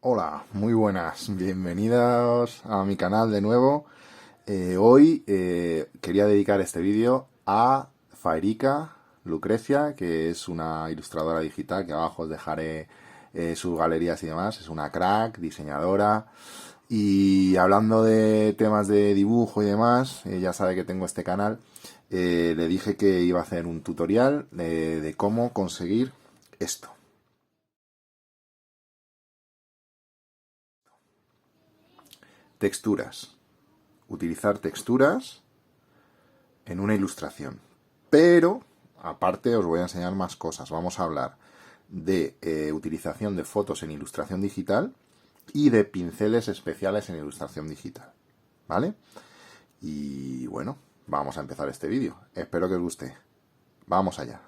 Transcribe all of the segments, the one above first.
Hola, muy buenas, bienvenidos a mi canal de nuevo. Hoy quería dedicar este vídeo a Faerica Lucrecia, que es una ilustradora digital, que abajo os dejaré sus galerías y demás. Es una crack, diseñadora. Y hablando de temas de dibujo y demás, ya sabe que tengo este canal. Le dije que iba a hacer un tutorial de cómo conseguir esto. Texturas. Utilizar texturas en una ilustración. Pero, aparte, os voy a enseñar más cosas. Vamos a hablar de utilización de fotos en ilustración digital y de pinceles especiales en ilustración digital. ¿Vale? Y bueno, vamos a empezar este vídeo. Espero que os guste. Vamos allá.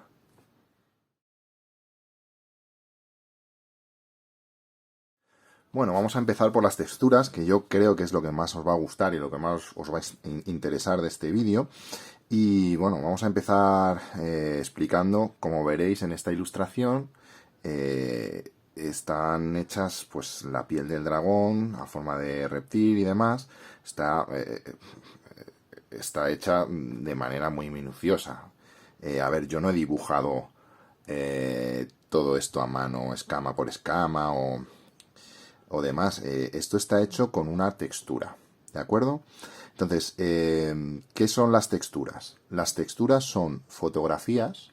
Bueno, vamos a empezar por las texturas, que yo creo que es lo que más os va a gustar y lo que más os va a interesar de este vídeo. Y bueno, vamos a empezar explicando, como veréis en esta ilustración, están hechas pues la piel del dragón a forma de reptil y demás. Está hecha de manera muy minuciosa. A ver, yo no he dibujado todo esto a mano, escama por escama o demás. Esto está hecho con una textura, ¿de acuerdo? Entonces, ¿qué son las texturas? Las texturas son fotografías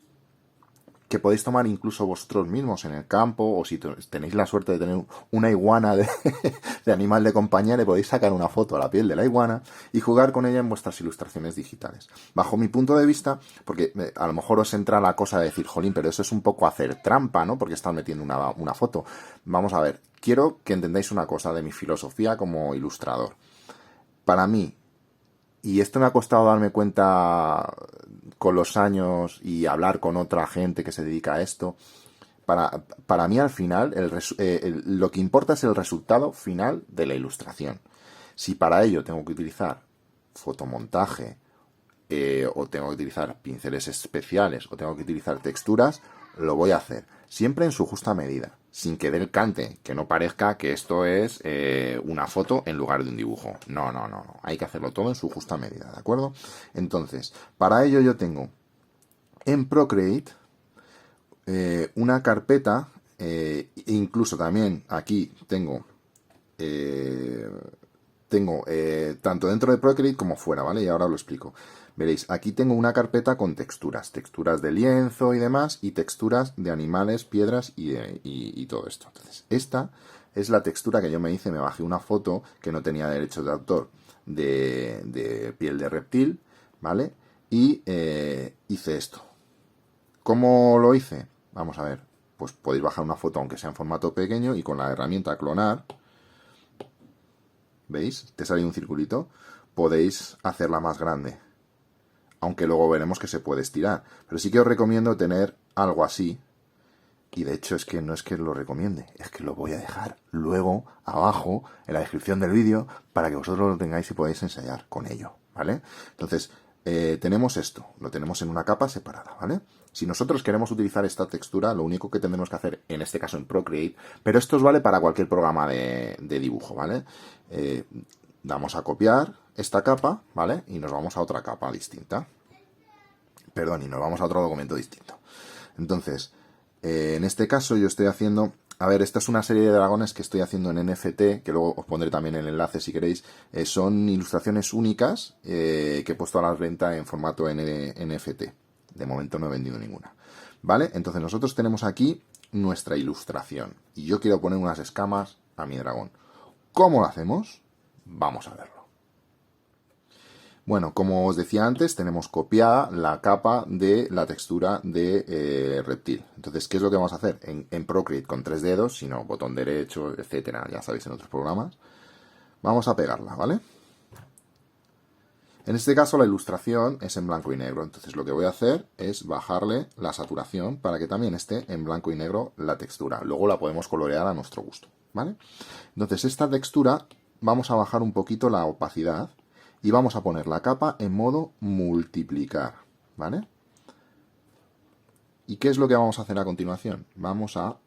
que podéis tomar incluso vosotros mismos en el campo, o si tenéis la suerte de tener una iguana de animal de compañía, le podéis sacar una foto a la piel de la iguana y jugar con ella en vuestras ilustraciones digitales. Bajo mi punto de vista, porque a lo mejor os entra la cosa de decir, jolín, pero eso es un poco hacer trampa, ¿no? Porque están metiendo una foto. Vamos a ver, quiero que entendáis una cosa de mi filosofía como ilustrador. Para mí, y esto me ha costado darme cuenta con los años y hablar con otra gente que se dedica a esto. Para mí, al final, lo que importa es el resultado final de la ilustración. Si para ello tengo que utilizar fotomontaje, o tengo que utilizar pinceles especiales, o tengo que utilizar texturas, lo voy a hacer. Siempre en su justa medida, sin que dé el cante, que no parezca que esto es una foto en lugar de un dibujo. No, no, no, no. Hay que hacerlo todo en su justa medida, ¿de acuerdo? Entonces, para ello yo tengo en Procreate una carpeta, incluso también aquí tengo tanto dentro de Procreate como fuera, ¿vale? Y ahora os lo explico. Veréis, aquí tengo una carpeta con texturas, texturas de lienzo y demás, y texturas de animales, piedras y todo esto. Entonces, esta es la textura que yo me hice, me bajé una foto que no tenía derechos de autor de piel de reptil, ¿vale? Y hice esto. ¿Cómo lo hice? Vamos a ver, pues podéis bajar una foto aunque sea en formato pequeño y con la herramienta clonar, ¿veis? Te sale un circulito. Podéis hacerla más grande. Aunque luego veremos que se puede estirar. Pero sí que os recomiendo tener algo así. Y de hecho es que no es que lo recomiende. Es que lo voy a dejar luego abajo en la descripción del vídeo para que vosotros lo tengáis y podáis ensayar con ello. ¿Vale? Entonces, tenemos esto. Lo tenemos en una capa separada. ¿Vale? Si nosotros queremos utilizar esta textura, lo único que tendremos que hacer, en este caso en Procreate, pero esto os vale para cualquier programa de dibujo, ¿vale? Damos a copiar esta capa, ¿vale? Y nos vamos a otra capa distinta. Perdón, y nos vamos a otro documento distinto. Entonces, en este caso yo estoy haciendo... A ver, esta es una serie de dragones que estoy haciendo en NFT, que luego os pondré también el enlace si queréis. Son ilustraciones únicas que he puesto a la venta en formato NFT. De momento no he vendido ninguna. ¿Vale? Entonces nosotros tenemos aquí nuestra ilustración. Y yo quiero poner unas escamas a mi dragón. ¿Cómo lo hacemos? Vamos a verlo. Bueno, como os decía antes, tenemos copiada la capa de la textura de reptil. Entonces, ¿qué es lo que vamos a hacer? En Procreate con 3 dedos, sino botón derecho, etcétera, ya sabéis en otros programas. Vamos a pegarla, ¿vale? En este caso la ilustración es en blanco y negro, entonces lo que voy a hacer es bajarle la saturación para que también esté en blanco y negro la textura. Luego la podemos colorear a nuestro gusto, ¿vale? Entonces esta textura vamos a bajar un poquito la opacidad y vamos a poner la capa en modo multiplicar, ¿vale? ¿Y qué es lo que vamos a hacer a continuación? Vamos a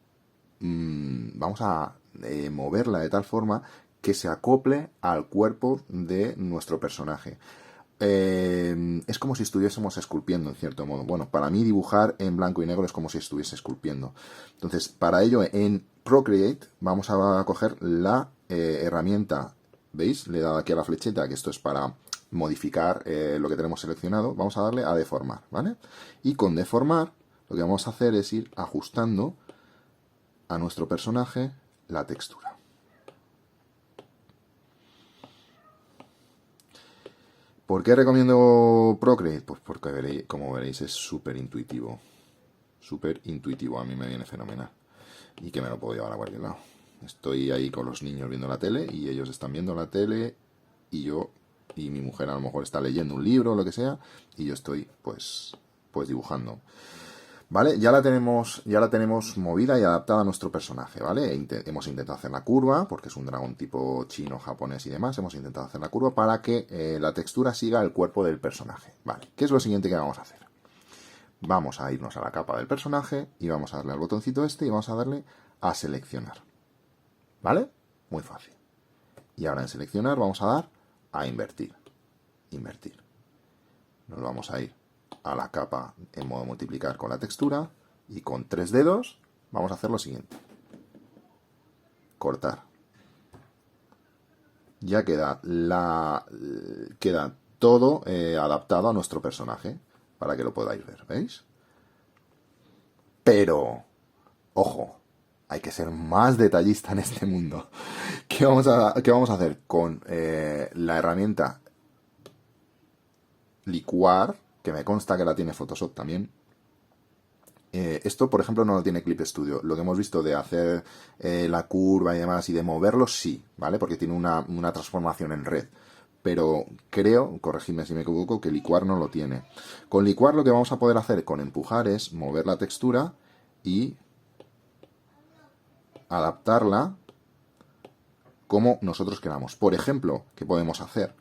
moverla de tal forma que se acople al cuerpo de nuestro personaje. Es como si estuviésemos esculpiendo, en cierto modo. Bueno, para mí dibujar en blanco y negro es como si estuviese esculpiendo. Entonces, para ello, en Procreate vamos a coger la herramienta, ¿veis? Le he dado aquí a la flecheta, que esto es para modificar lo que tenemos seleccionado. Vamos a darle a deformar, ¿vale? Y con deformar, lo que vamos a hacer es ir ajustando a nuestro personaje la textura. ¿Por qué recomiendo Procreate? Pues porque veréis, como veréis es súper intuitivo. Súper intuitivo, a mí me viene fenomenal. Y que me lo puedo llevar a cualquier lado. Estoy ahí con los niños viendo la tele y ellos están viendo la tele y yo y mi mujer a lo mejor está leyendo un libro o lo que sea y yo estoy pues dibujando. ¿Vale? Ya la tenemos movida y adaptada a nuestro personaje, ¿vale? Hemos intentado hacer la curva, porque es un dragón tipo chino, japonés y demás. Hemos intentado hacer la curva para que la textura siga el cuerpo del personaje, ¿vale? ¿Qué es lo siguiente que vamos a hacer? Vamos a irnos a la capa del personaje y vamos a darle al botoncito este y vamos a darle a seleccionar, ¿vale? Muy fácil. Y ahora en seleccionar vamos a dar a invertir. Invertir. Nos vamos a ir a la capa en modo multiplicar con la textura y con 3 dedos vamos a hacer lo siguiente. Cortar. Ya queda todo adaptado a nuestro personaje para que lo podáis ver, ¿veis? Pero, ojo, hay que ser más detallista en este mundo. ¿Qué vamos a hacer? Con la herramienta licuar, que me consta que la tiene Photoshop también. Esto, por ejemplo, no lo tiene Clip Studio. Lo que hemos visto de hacer la curva y demás y de moverlo, sí, ¿vale? Porque tiene una transformación en red. Pero creo, corregidme si me equivoco, que licuar no lo tiene. Con licuar lo que vamos a poder hacer con empujar es mover la textura y adaptarla como nosotros queramos. Por ejemplo, ¿qué podemos hacer?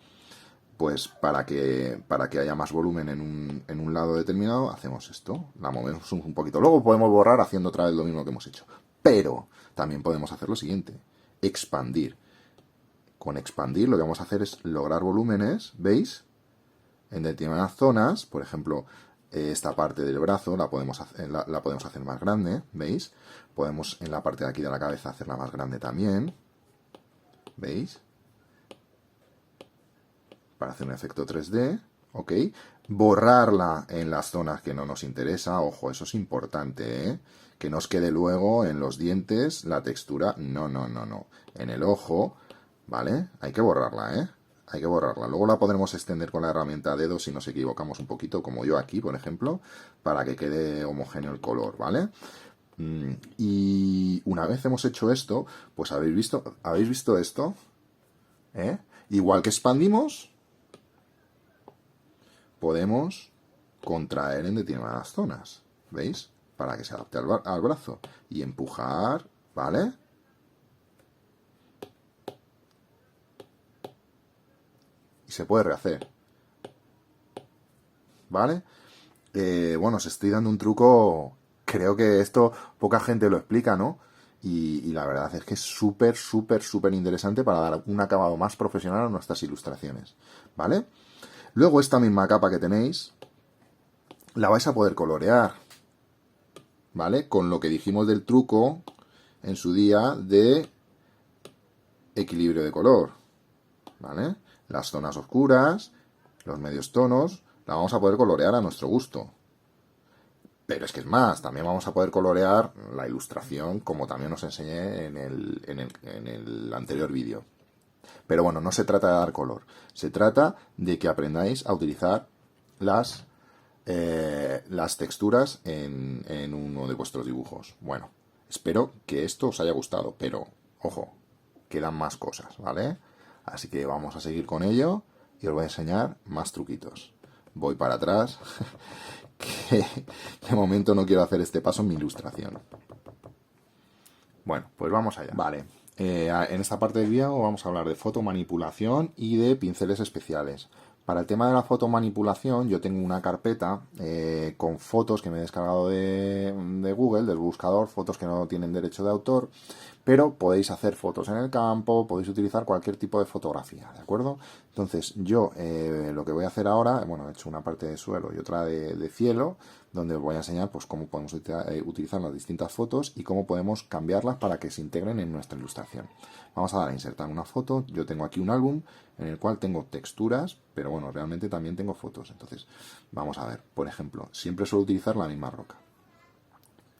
Pues para que haya más volumen en un lado determinado, hacemos esto, la movemos un poquito. Luego podemos borrar haciendo otra vez lo mismo que hemos hecho. Pero también podemos hacer lo siguiente, expandir. Con expandir lo que vamos a hacer es lograr volúmenes, ¿veis? En determinadas zonas, por ejemplo, esta parte del brazo la podemos hacer más grande, ¿veis? Podemos en la parte de aquí de la cabeza hacerla más grande también, ¿veis? Para hacer un efecto 3D, ¿ok? Borrarla en las zonas que no nos interesa, ojo, eso es importante, ¿eh? Que no os quede luego en los dientes la textura, no. En el ojo, ¿vale? Hay que borrarla, ¿eh? Hay que borrarla. Luego la podremos extender con la herramienta dedo si nos equivocamos un poquito, como yo aquí, por ejemplo, para que quede homogéneo el color, ¿vale? Y una vez hemos hecho esto, pues ¿habéis visto esto? ¿Eh? Igual que expandimos, podemos contraer en determinadas zonas, ¿veis? Para que se adapte al brazo. Y empujar, ¿vale? Y se puede rehacer, ¿vale? Bueno, os estoy dando un truco, creo que esto poca gente lo explica, ¿no? Y la verdad es que es súper interesante para dar un acabado más profesional a nuestras ilustraciones, ¿vale? Luego esta misma capa que tenéis, la vais a poder colorear, ¿vale? Con lo que dijimos del truco en su día de equilibrio de color, ¿vale? Las zonas oscuras, los medios tonos, la vamos a poder colorear a nuestro gusto. Pero es que es más, también vamos a poder colorear la ilustración como también os enseñé en el anterior vídeo. Pero bueno, no se trata de dar color, se trata de que aprendáis a utilizar las texturas en uno de vuestros dibujos. Bueno, espero que esto os haya gustado, pero ojo, quedan más cosas, ¿vale? Así que vamos a seguir con ello y os voy a enseñar más truquitos. Voy para atrás, que de momento no quiero hacer este paso en mi ilustración. Bueno, pues vamos allá. Vale, en esta parte del vídeo vamos a hablar de fotomanipulación y de pinceles especiales. Para el tema de la fotomanipulación, yo tengo una carpeta con fotos que me he descargado de Google, del buscador, fotos que no tienen derecho de autor, pero podéis hacer fotos en el campo, podéis utilizar cualquier tipo de fotografía, ¿de acuerdo? Entonces yo lo que voy a hacer ahora, bueno, he hecho una parte de suelo y otra de cielo, donde os voy a enseñar pues cómo podemos utilizar las distintas fotos y cómo podemos cambiarlas para que se integren en nuestra ilustración. Vamos a dar a insertar una foto. Yo tengo aquí un álbum en el cual tengo texturas, pero bueno, realmente también tengo fotos. Entonces, vamos a ver, por ejemplo, siempre suelo utilizar la misma roca.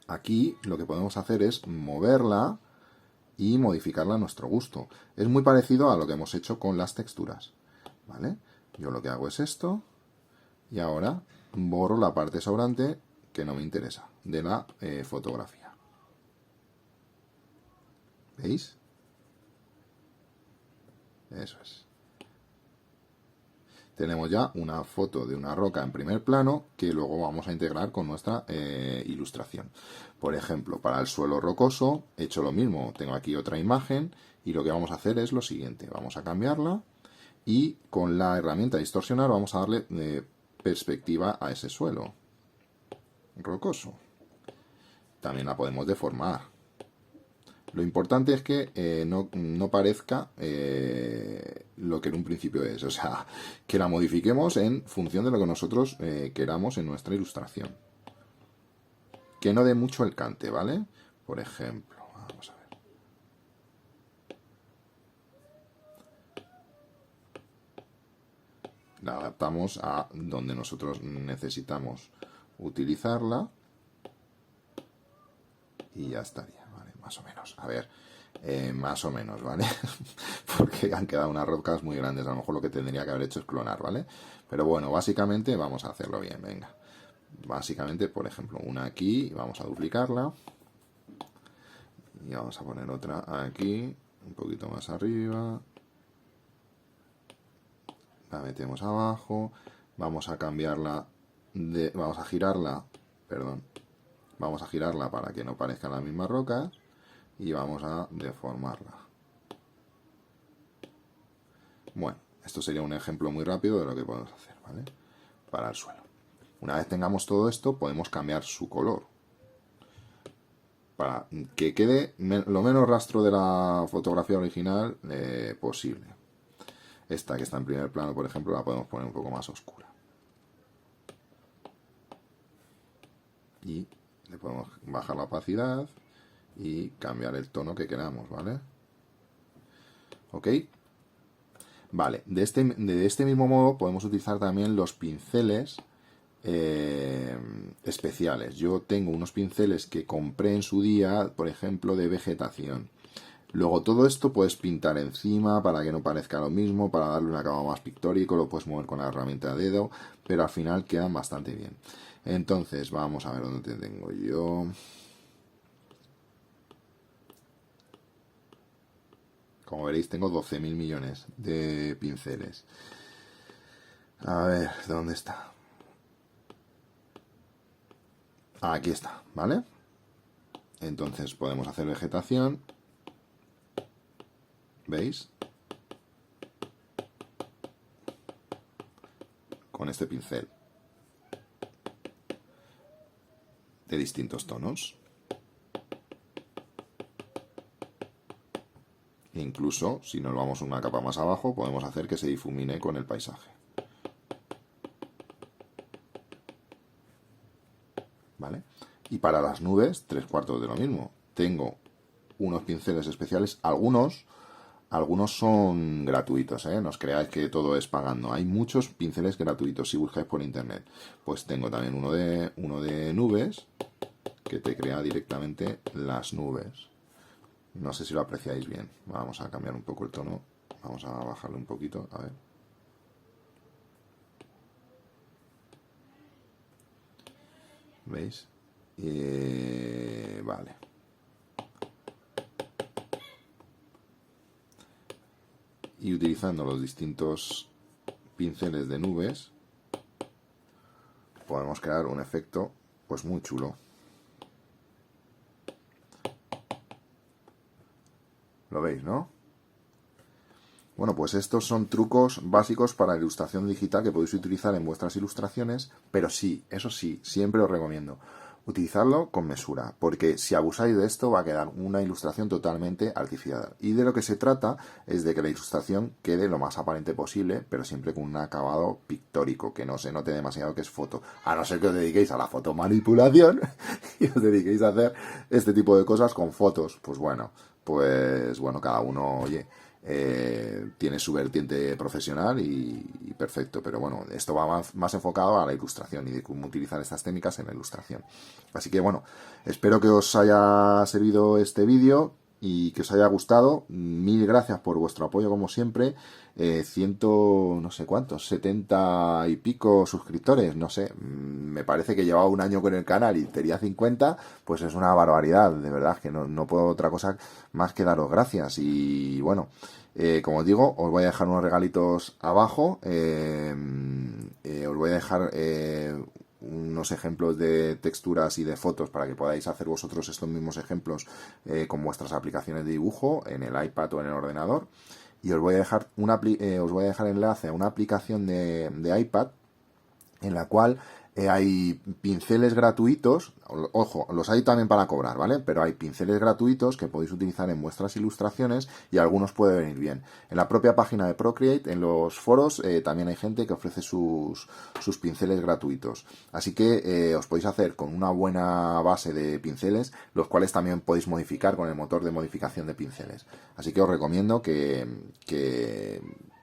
Aquí lo que podemos hacer es moverla y modificarla a nuestro gusto. Es muy parecido a lo que hemos hecho con las texturas, ¿vale? Yo lo que hago es esto y ahora borro la parte sobrante que no me interesa de la fotografía. ¿Veis? Eso es. Tenemos ya una foto de una roca en primer plano que luego vamos a integrar con nuestra ilustración. Por ejemplo, para el suelo rocoso he hecho lo mismo. Tengo aquí otra imagen y lo que vamos a hacer es lo siguiente. Vamos a cambiarla y con la herramienta distorsionar vamos a darle perspectiva a ese suelo rocoso. También la podemos deformar. Lo importante es que no parezca lo que en un principio es, o sea, que la modifiquemos en función de lo que nosotros queramos en nuestra ilustración. Que no dé mucho el cante, ¿vale? Por ejemplo, vamos a ver. La adaptamos a donde nosotros necesitamos utilizarla y ya estaría, ¿vale? Más o menos. A ver, más o menos, ¿vale? Porque han quedado unas rocas muy grandes. A lo mejor lo que tendría que haber hecho es clonar, ¿vale? Pero bueno, básicamente vamos a hacerlo bien, venga. Básicamente, por ejemplo, una aquí, vamos a duplicarla. Y vamos a poner otra aquí, un poquito más arriba. La metemos abajo. Vamos a cambiarla, vamos a girarla, perdón. Vamos a girarla para que no parezcan las mismas rocas. Y vamos a deformarla. Bueno, esto sería un ejemplo muy rápido de lo que podemos hacer, ¿vale? Para el suelo. Una vez tengamos todo esto, podemos cambiar su color. Para que quede lo menos rastro de la fotografía original posible. Esta que está en primer plano, por ejemplo, la podemos poner un poco más oscura. Y le podemos bajar la opacidad y cambiar el tono que queramos, ¿vale? ¿Ok? Vale, de este mismo modo podemos utilizar también los pinceles especiales. Yo tengo unos pinceles que compré en su día, por ejemplo, de vegetación. Luego todo esto puedes pintar encima para que no parezca lo mismo, para darle un acabado más pictórico, lo puedes mover con la herramienta de dedo, pero al final quedan bastante bien. Entonces, vamos a ver dónde te tengo yo. Como veréis, tengo 12.000 millones de pinceles. A ver, ¿dónde está? Aquí está, ¿vale? Entonces podemos hacer vegetación. ¿Veis? Con este pincel. De distintos tonos. Incluso, si nos vamos una capa más abajo, podemos hacer que se difumine con el paisaje. ¿Vale? Y para las nubes, 3/4 de lo mismo. Tengo unos pinceles especiales, algunos son gratuitos, ¿eh? No os creáis que todo es pagando. Hay muchos pinceles gratuitos si buscáis por internet. Pues tengo también uno de nubes que te crea directamente las nubes. No sé si lo apreciáis bien. Vamos a cambiar un poco el tono. Vamos a bajarle un poquito, a ver. ¿Veis? Vale. Y utilizando los distintos pinceles de nubes podemos crear un efecto pues muy chulo. ¿Lo veis, no? Bueno, pues estos son trucos básicos para ilustración digital que podéis utilizar en vuestras ilustraciones, pero sí, eso sí, siempre os recomiendo utilizarlo con mesura, porque si abusáis de esto va a quedar una ilustración totalmente artificial. Y de lo que se trata es de que la ilustración quede lo más aparente posible, pero siempre con un acabado pictórico, que no se note demasiado que es foto. A no ser que os dediquéis a la fotomanipulación y os dediquéis a hacer este tipo de cosas con fotos. Pues bueno, cada uno, oye, tiene su vertiente profesional y perfecto, pero bueno, esto va más enfocado a la ilustración y de cómo utilizar estas técnicas en la ilustración. Así que bueno, espero que os haya servido este vídeo y que os haya gustado. Mil gracias por vuestro apoyo como siempre. No sé cuántos, 70 y pico suscriptores, no sé, me parece que llevaba un año con el canal y tenía 50, pues es una barbaridad, de verdad, que no puedo otra cosa más que daros gracias. Y bueno, como os digo, os voy a dejar unos regalitos abajo, os voy a dejar unos ejemplos de texturas y de fotos para que podáis hacer vosotros estos mismos ejemplos con vuestras aplicaciones de dibujo en el iPad o en el ordenador. Y os voy a dejar enlace a una aplicación de iPad en la cual hay pinceles gratuitos. Ojo, los hay también para cobrar, ¿vale? Pero hay pinceles gratuitos que podéis utilizar en vuestras ilustraciones y algunos puede venir bien. En la propia página de Procreate, en los foros, también hay gente que ofrece sus pinceles gratuitos. Así que os podéis hacer con una buena base de pinceles, los cuales también podéis modificar con el motor de modificación de pinceles. Así que os recomiendo que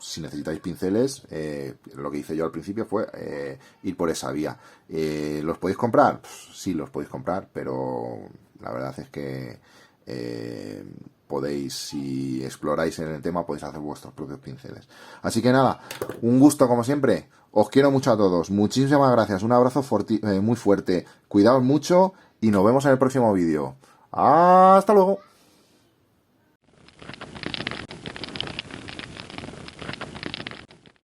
si necesitáis pinceles, lo que hice yo al principio fue ir por esa vía. ¿Los podéis comprar? Pues sí, los podéis comprar, pero la verdad es que podéis, si exploráis en el tema, podéis hacer vuestros propios pinceles. Así que nada, un gusto como siempre. Os quiero mucho a todos. Muchísimas gracias. Un abrazo muy fuerte. Cuidaos mucho y nos vemos en el próximo vídeo. ¡Hasta luego!